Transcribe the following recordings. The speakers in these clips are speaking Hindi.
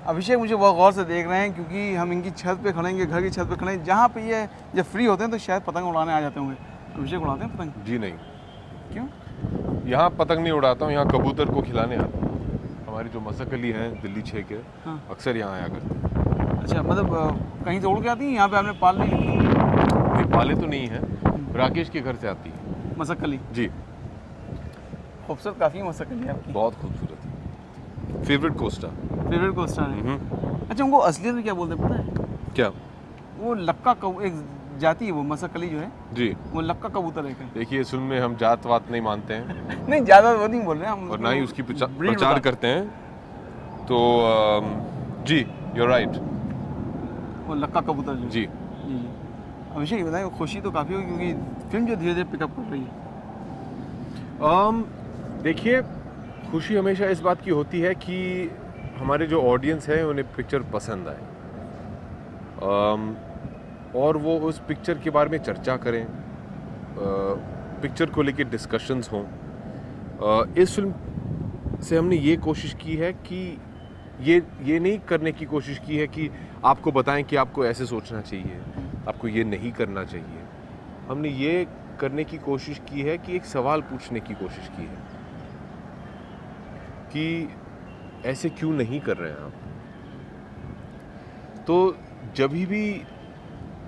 अभिषेक मुझे बहुत गौर से देख रहे हैं क्योंकि हम इनकी छत पे खड़े हैं, घर की छत पे खड़े हैं, जहाँ पे ये जब फ्री होते हैं तो शायद पतंग उड़ाने आ जाते होंगे। अभिषेक उड़ाते हैं पतंग? जी नहीं। क्यों? यहाँ पतंग नहीं उड़ाता हूँ, यहाँ कबूतर को खिलाने आता हूँ। हमारी जो मसकली हैं दिल्ली 6 के, हाँ। अक्सर यहाँ आया करते। अच्छा, मतलब कहीं से उड़ के आती है? यहाँ पे आपने पाल नहीं रखी? नहीं पाले तो नहीं है, राकेश के घर से आती है। मसकली? जी। खूबसूरत काफ़ी मसकली है आपकी। बहुत खूबसूरत है, फेवरेट कोस्टा। फेवरेट कोस्टर है। अच्छा, उनको असलियत में क्या बोलते हैं पता है? क्या? वो लक्का एक जाति है, वो मसकली जो है जी। वो लक्का कबूतर है। देखिए इस फिल्म में हम जात वात नहीं मानते हैं नहीं, ज़्यादा वो नहीं बोल रहे हैं हम, और ना ही उसकी breed प्रचार बता- करते हैं। तो जी यू राइट। वो लक्का कबूतर जो है। जी। जी जी। अभिषेक ये बताएं, खुशी तो काफ़ी होगी क्योंकि फिल्म जो धीरे धीरे पिकअप कर रही है। देखिए खुशी हमेशा इस बात की होती है कि हमारे जो ऑडियंस है उन्हें पिक्चर पसंद आए, और वो उस पिक्चर के बारे में चर्चा करें, पिक्चर को लेके डिस्कशंस हों। इस फिल्म से हमने ये कोशिश की है कि ये नहीं करने की कोशिश की है कि आपको बताएं कि आपको ऐसे सोचना चाहिए, आपको ये नहीं करना चाहिए। हमने ये करने की कोशिश की है कि एक सवाल पूछने की कोशिश की है कि ऐसे क्यों नहीं कर रहे हैं आप। तो जब भी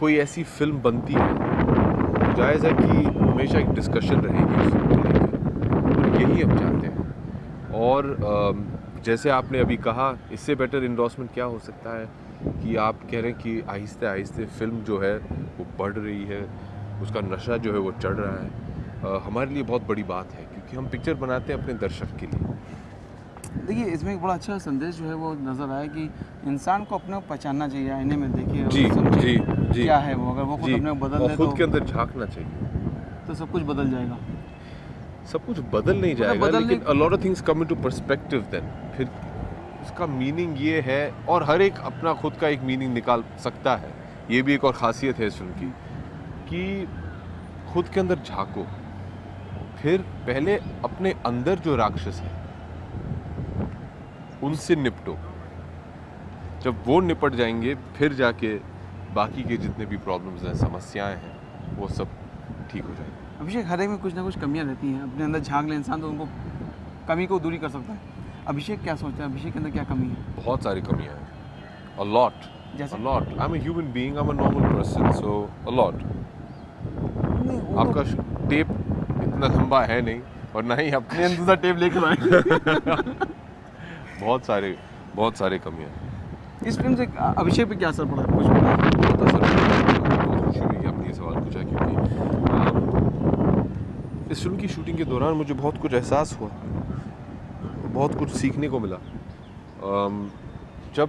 कोई ऐसी फिल्म बनती है तो जायज़ है कि हमेशा एक डिस्कशन रहेगी उस फिल्म को लेकर, और यही हम चाहते हैं। और जैसे आपने अभी कहा, इससे बेटर इंडोर्समेंट क्या हो सकता है कि आप कह रहे हैं कि आहिस्ते आहिस्ते फिल्म जो है वो बढ़ रही है, उसका नशा जो है वो चढ़ रहा है। हमारे लिए बहुत बड़ी बात है क्योंकि हम पिक्चर बनाते हैं अपने दर्शक के लिए। देखिए, इसमें एक बड़ा अच्छा संदेश जो है वो नज़र आया कि इंसान को अपने को पहचानना चाहिए, आईने में देखिए और जी समझिए जी जी क्या है वो। अगर वो खुद जी, अपने को बदल और दे खुद के अंदर झांकना चाहिए। तो सब कुछ बदल जाएगा। सब कुछ बदल नहीं मतलब जाएगा, बदलने- लेकिन a lot of things come into perspective then। फिर उसका मीनिंग ये है, और हर एक अपना खुद का एक मीनिंग निकाल सकता है। ये भी एक और खासियत है इस फिल्म की कि खुद के अंदर झांको, फिर पहले अपने अंदर जो राक्षस है उनसे निपटो। जब वो निपट जाएंगे फिर जाके बाकी के जितने भी प्रॉब्लम्स हैं, समस्याएं हैं, वो सब ठीक हो जाएंगे। अभिषेक, हर एक में कुछ ना कुछ कमियां रहती हैं, अपने अंदर झांक ले इंसान तो उनको कमी को दूरी कर सकता है। अभिषेक क्या सोचता है, अभिषेक के अंदर क्या कमी है? बहुत सारी कमियां हैं, a lot, जैसे? a lot। I'm a human being, I'm a normal person, so a lot। नहीं, वो आपका टेप इतना लंबा है नहीं, और ना ही आपका मैं दूसरा टेप लेकर आए। बहुत सारे कमियां हैं। इस फिल्म से अभिषेक पे क्या असर पड़ा कुछ पता? बहुत असर है। बहुत खुशी हुई कि आपने ये सवाल पूछा, क्योंकि इस फिल्म की शूटिंग के दौरान मुझे बहुत कुछ एहसास हुआ, बहुत कुछ सीखने को मिला। जब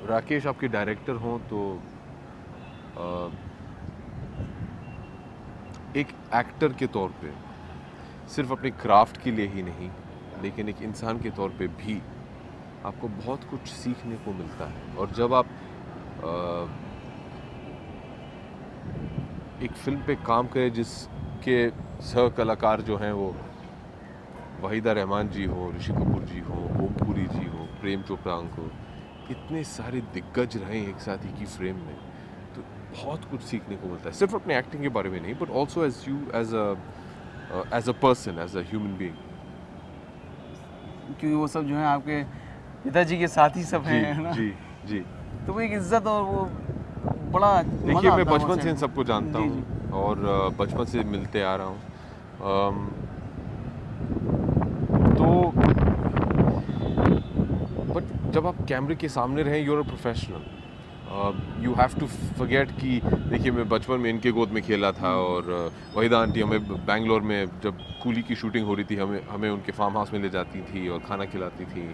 राकेश आपके डायरेक्टर हों तो एक एक्टर के तौर पे सिर्फ अपने क्राफ्ट के लिए ही नहीं, लेकिन एक इंसान के तौर पे भी आपको बहुत कुछ सीखने को मिलता है। और जब आप एक फिल्म पे काम करें जिसके सह कलाकार जो हैं वो वहीदा रहमान जी हो, ऋषि कपूर जी हो, ओम पुरी जी हो, प्रेम चोपड़ा हो, इतने सारे दिग्गज रहे एक साथ ही की फ्रेम में, तो बहुत कुछ सीखने को मिलता है। सिर्फ अपने एक्टिंग के बारे में नहीं, but also as you as a person, as a human being. क्योंकि वो सब जो है आपके पिताजी के साथ ही सब हैं, है ना? जी जी। तो वो एक इज्जत और वो बड़ा देखिए, मैं बचपन से इन सबको जानता जी, हूँ और बचपन से मिलते आ रहा हूँ। तो बट जब आप कैमरे के सामने रहें, you are a professional, you have to forget कि देखिए मैं बचपन में इनके गोद में खेला था, और वहीदा आंटी हमें बैंगलोर में जब कूली की शूटिंग हो रही थी हमें उनके फार्म हाउस में ले जाती थी और खाना खिलाती थी।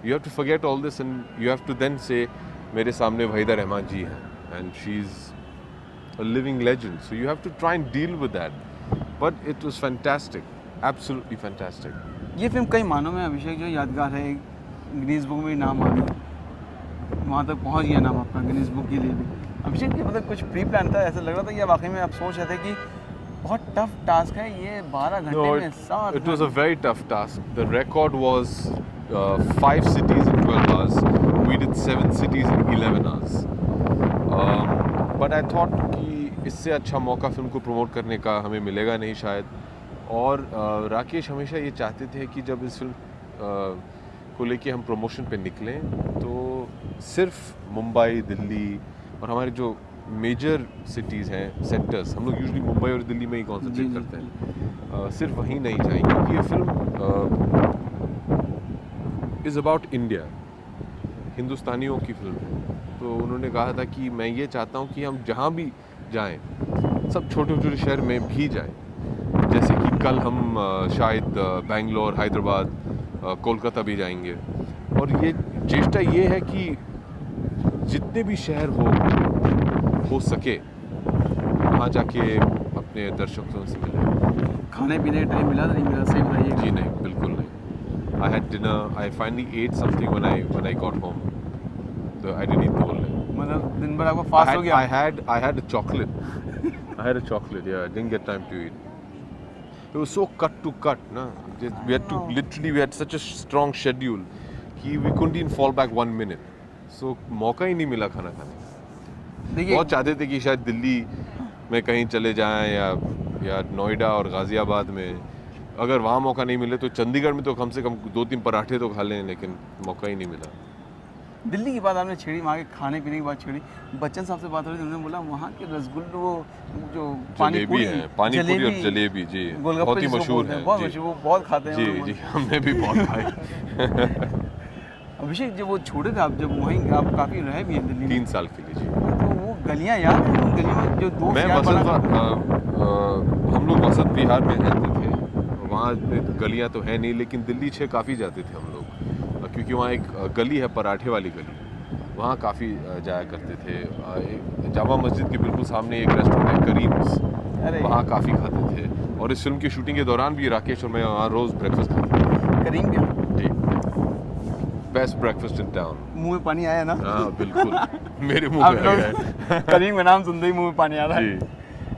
You have to forget all this and you have to then say मेरे सामने वहीदा रहमान जी हैं and she is a living legend, so you have to try and deal with that, but it was fantastic, absolutely fantastic। ये फिल्म कई मानों में अभिषेक जो यादगार है, गिनीज बुक में भी नाम आ गया, वहाँ तक पहुँच गया नाम आपका गिनीज बुक के लिए भी। अभिषेक, ये मतलब कुछ प्री प्लान था? ऐसा लग रहा था या वाकई में आप सोच रहे थे कि बहुत टफ टास्क है ये, 12 घंटे में 7 it was a very tough task। The record was 5 cities in 12 hours. We did 7 cities in 11 hours. But I thought कि इससे अच्छा मौका फिल्म को प्रमोट करने का हमें मिलेगा नहीं शायद. और राकेश हमेशा ये चाहते थे कि जब इस फिल्म को लेके हम प्रमोशन पे निकलें तो सिर्फ मुंबई, दिल्ली और हमारे जो मेजर सिटीज़ हैं, सेंटर्स, हम लोग यूजुअली मुंबई और दिल्ली में ही कॉन्सेंट्रेट करते हैं, सिर्फ वहीं नहीं जाएंगे क्योंकि ये फिल्म इज़ अबाउट इंडिया, हिंदुस्तानियों की फिल्म है. तो उन्होंने कहा था कि मैं ये चाहता हूँ कि हम जहाँ भी जाएं, सब छोटे छोटे शहर में भी जाएं. जैसे कि कल हम शायद बेंगलोर, हैदराबाद, कोलकाता भी जाएंगे. और ये चेष्टा ये है कि जितने भी शहर हो सके वहाँ जाके अपने दर्शकों से मिले. खाने पीने का टाइम मिला नहीं मिला, सही बताइए. जी नहीं, बिल्कुल नहीं. I had dinner. I finally ate something when I got home. So I didn't eat the whole day. मतलब दिन भर आपको फास्ट हो गया. I had a chocolate. I had a chocolate. Yeah, I didn't get time to eat. It was so cut to cut, na. We had to literally, we had such a strong schedule कि we couldn't even fall back 1 minute. So मौका ही नहीं मिला खाना खाने का. देखिए बहुत चाहते थे कि शायद दिल्ली में कहीं चले जाएं या नोएडा और गाजियाबाद में. अगर वहाँ मौका नहीं मिले तो चंडीगढ़ में तो कम से कम 2-3 पराठे तो खा लें, लेकिन मौका ही नहीं मिला. दिल्ली की बात आपने छेड़ी, वहाँ के खाने पीने की बात छेड़ी. बच्चन साहब से बात हो रही थी, उन्होंने बोला वहाँ के रसगुल्ले, वो जो जलेबी है, पानी पूरी और जलेबी, जी बहुत ही मशहूर है. बहुत मशहूर, वो बहुत खाते हैं. जी जी, हमने भी बहुत खाई. अभिषेक, जब वो छोटे थे आप, जब वहीं आप काफ़ी रहे भी हैं दिल्ली में, 3 साल के लिए. जी, तो वो गलियाँ याद हैं? उन गलियों में जो दोस्त मैं यार हम लोग वसंत विहार में रहते थे. वहाँ गलियाँ तो है नहीं, लेकिन दिल्ली 6 काफ़ी जाते थे हम लोग, क्योंकि वहाँ एक गली है, पराठे वाली गली, वहाँ काफ़ी जाया करते थे. जामा मस्जिद के बिल्कुल सामने एक रेस्टोरेंट है, करीम्स, वहाँ काफ़ी खाते थे. और इस फिल्म की शूटिंग के दौरान भी राकेश और मैं वहाँ रोज़ ब्रेकफास्ट खाते थे. करीम क्या? जी, बेस्ट ब्रेकफास्ट इन टाउन. मुंह में पानी आया ना? हाँ बिल्कुल, मेरे मुंह में आ गया. करीम का नाम सुनते ही मुंह में पानी आ रहा है. जी.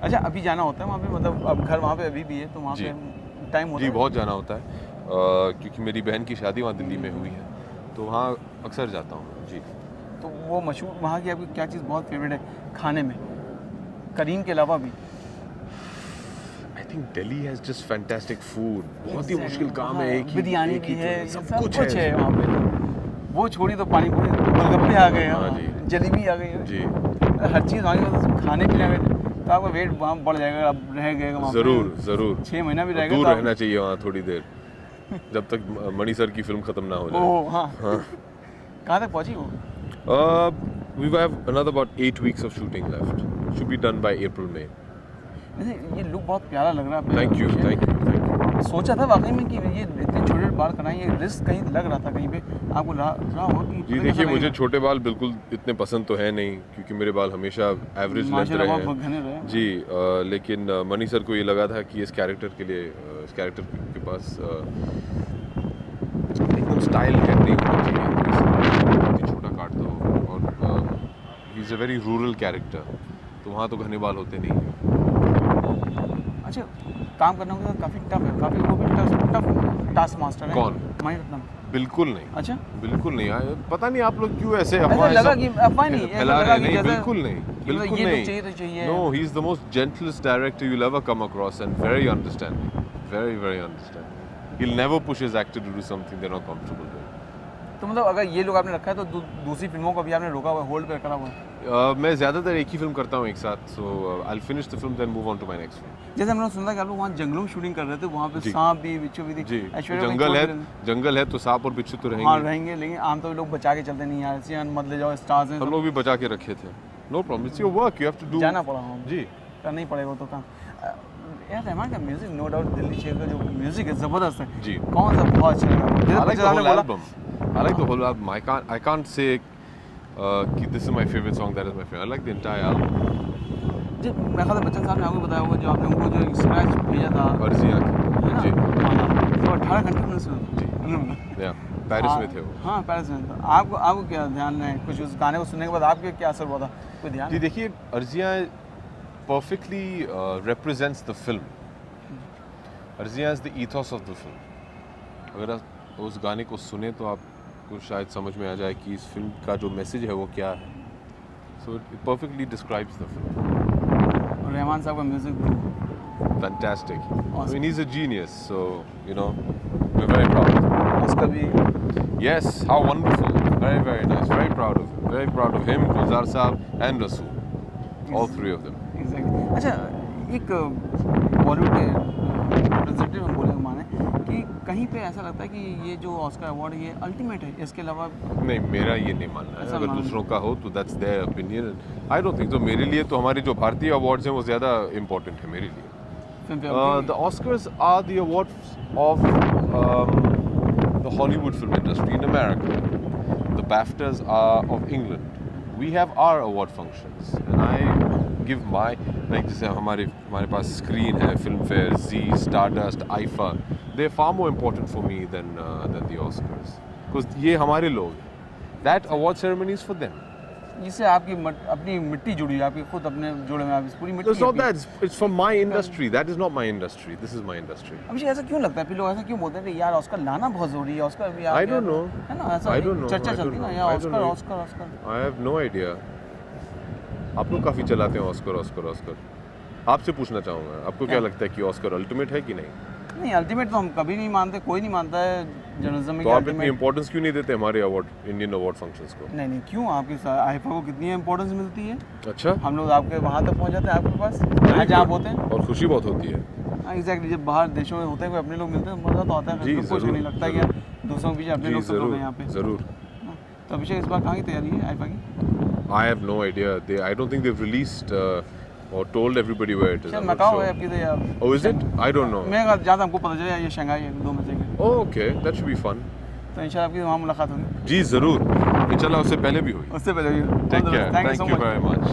अच्छा, अभी जाना होता है वहाँ पे, मतलब अब घर वहाँ पे अभी भी है, तो वहाँ पे टाइम होता है? जी, बहुत जाना होता है, क्योंकि मेरी बहन की शादी वहाँ दिल्ली में हुई है, तो वहाँ अक्सर जाता हूँ. जी. तो वो मशहूर वहाँ की आपकी क्या चीज़ बहुत फेवरेट है खाने में, करीम के अलावा भी? I think Delhi has just fantastic food. बहुत ही मुश्किल काम है. एक ही बिरयानी भी है, सब सब कुछ कुछ है है वहाँ पे. वो छोड़ी तो पानी पूरी, गोलगप्पे आ गए, हाँ जी. जलेबी आ गई. जी, हर चीज़ वहाँ की, मतलब खाने पीने में तो आपका वेट वहाँ बढ़ जाएगा. अब रह गएगा वहाँ पे. ज़रूर 6 महीना भी रहेगा. दूर रहना चाहिए वहाँ थोड़ी देर, जब तक मणि सर की फिल्म खत्म ना हो जाए. ओह हाँ. कहाँ तक पहुँची वो? We have another about 8 weeks of shooting left. Should be done by April, May. वैसे ये लुक बहुत प्यारा लग रहा है. Thank you. सोचा था वाकई में कि ये इतने छोटे बाल कराएं, ये रिस्क कहीं लग रहा था कहीं पे आपको रहा हो कि? जी देखिए, मुझे छोटे बाल बिल्कुल इतने पसंद तो है नहीं, क्योंकि मेरे बाल हमेशा एवरेज लेंथ रहे हैं. जी, लेकिन मणि सर को ये लगा था कि इस कैरेक्टर के लिए, इस कैरेक्टर के पास एकदम स्टाइल हेड नहीं होना चाहिए, बहुत ही छोटा काट दो. और he is a very rural character, तो वहाँ तो घने बाल होते नहीं हैं. अच्छा, काम करना होगा काफ़ी टफ है, काफ़ी वो भी टफ टास्क मास्टर है. कौन? मणिरत्नम. बिल्कुल नहीं. अच्छा, बिल्कुल नहीं. पता नहीं आप लोग क्यों ऐसे लगा कि अफवाह नहीं, फैला रहे हैं. नहीं, जैसे बिल्कुल नहीं, बिल्कुल ये नहीं. चाहिए तो चाहिए. No, he is the most gentlest director you'll ever come across, and very understanding, very understanding. He'll never push his actor to do something they're not comfortable with. तो मतलब अगर ये लोग आपने रखा है तो दूसरी फिल्मों को भी आपने रोका हुआ है, होल्ड पे करा हुआ है? मैं ज़्यादातर एक ही फिल्म करता हूँ एक साथ, so I'll finish the film then move on to my next film. जैसे हमने सुना कि आप लोग वहाँ जंगलों में शूटिंग कर रहे थे, वहाँ पे सांप भी, बिच्छू भी जी, जंगल है तो सांप और बिच्छू तो रहेंगे. हाँ रहेंगे, लेकिन आमतौर पर लोग बचा के चलते नहीं यार, ऐसे मत ले जाओ, स्टार्स हैं. हम लोग भी बचा के रखे थे. No problem, it's your work, you have to do. जाना पड़ा हम. जी, करना ही पड़ेगा तो काम. यार रहमान का म्यूजिक नो डाउट, दिल्ली शहर का जो म्यूजिक है ज़बरदस्त है. जी. कौन सा बहुत अच्छा लगा? I like the whole album. I like the whole album. I can't say कि this is my favorite song, that is my favorite. I like the entire album. जी, मेरे ख्याल से बच्चन साहब ने आपको बताया होगा, जो आपने उनको जो स्क्रैच भेजा था, अर्जिया. जी. तो 18 घंटे में सुना. जी. या पेरिस में थे वो. हाँ, पेरिस में था. आपको क्या ध्यान है, कुछ उस गाने को सुनने के बाद आपके क्या असर हुआ था, कोई ध्यान? जी देखिए, अर्जिया perfectly represents the film. अर्जिया is the ethos of the film. अगर उस गाने को सुने तो आपको शायद समझ में आ जाए कि इस फिल्म का जो मैसेज है वो क्या है. So it perfectly describes the film. और रहमान साहब का music Fantastic. I Awesome. mean, he's a genius, so you know, we're very proud of him. उसका भी Yes, how wonderful. Very, very nice. Very proud of him. Very proud of him, Gulzar Saab, and Rasool. All three of them. Exactly. अच्छा, एक बॉलीवुड के रिप्रेजेंटेटिव हम बोले माने कि कहीं पे ऐसा लगता है कि ये जो ऑस्कर अवार्ड ये अल्टीमेट है, इसके अलावा नहीं, मेरा ये नहीं मानना है. ऐसा अगर मानना दूसरों का हो तो that's their opinion. I don't think so. मेरे लिए तो हमारे जो भारतीय अवार्ड्स हैं वो ज़्यादा इम्पोर्टेंट है मेरे लिए. फिल्म पे The Oscars are the awards of the Hollywood film industry in America. The BAFTAs are of England. We have our award functions, and I give my जैसे हमारे पास Screen है, Filmfare, Zee, Stardust, IFA. They're far more important for me than the Oscars, because ये हमारे लोग हैं. That award ceremony is for them. जिससे आपकी अपनी मिट्टी जुड़ी है, आपकी खुद अपने जोड़े में आप इस पूरी मिट्टी It's not that. It's from my industry. That is not my industry. This is my industry. अभी ऐसा क्यों लगता है, फिर लोग ऐसा क्यों बोलते हैं कि यार ऑस्कर लाना बहुत जरूरी है, ऑस्कर भी I don't know. है ना, ऐसा I don't know. चर्चा I don't चलती है ना know. यार I don't know. Oscar. I have no idea. आप लोग काफ़ी चलाते हैं ऑस्कर. आपसे पूछना चाहूँगा, आपको क्या लगता है कि ऑस्कर अल्टीमेट है कि नहीं? नहीं, अल्टीमेट तो हम कभी नहीं मानते, कोई नहीं मानता है जर्नलिज्म में तो कि आप इतनी ultimate- इम्पोर्टेंस क्यों नहीं देते हमारे इंडियन अवार्ड फंक्शंस को? नहीं क्यों, आपके आईफा को कितनी इंपॉर्टेंस मिलती है. अच्छा. हम लोग आपके वहाँ तक पहुँच जाते हैं, आपके पास जहाँ आप होते हैं. और खुशी बहुत होती है. एग्जैक्टली, जब बाहर देशों में होते हैं कोई अपने लोग मिलते हैं मज़ा तो आता है. जी, कुछ ज़रूर, नहीं लगता कि ज़रूर. यार दूसरों के पीछे अपने जी लोग सब लोग हैं यहाँ पे. ज़रूर. तो अभिषेक इस बार कहाँ की तैयारी है आईफा की? I have no idea. I don't think they've released or told everybody where it is. शायद I'm not मकाओ sure. है आपकी तो यार. Oh, is it? I don't know. मैं ज़्यादा हमको पता चला ये शंघाई है, दो में से एक है. Oh, okay. That should be fun. तो इंशाल्लाह आपकी वहाँ मुलाकात होगी. जी ज़रूर. इंशाल्लाह उससे पहले भी हुई. उससे पहले भी. Take care. Thank you so Thank you much. very much.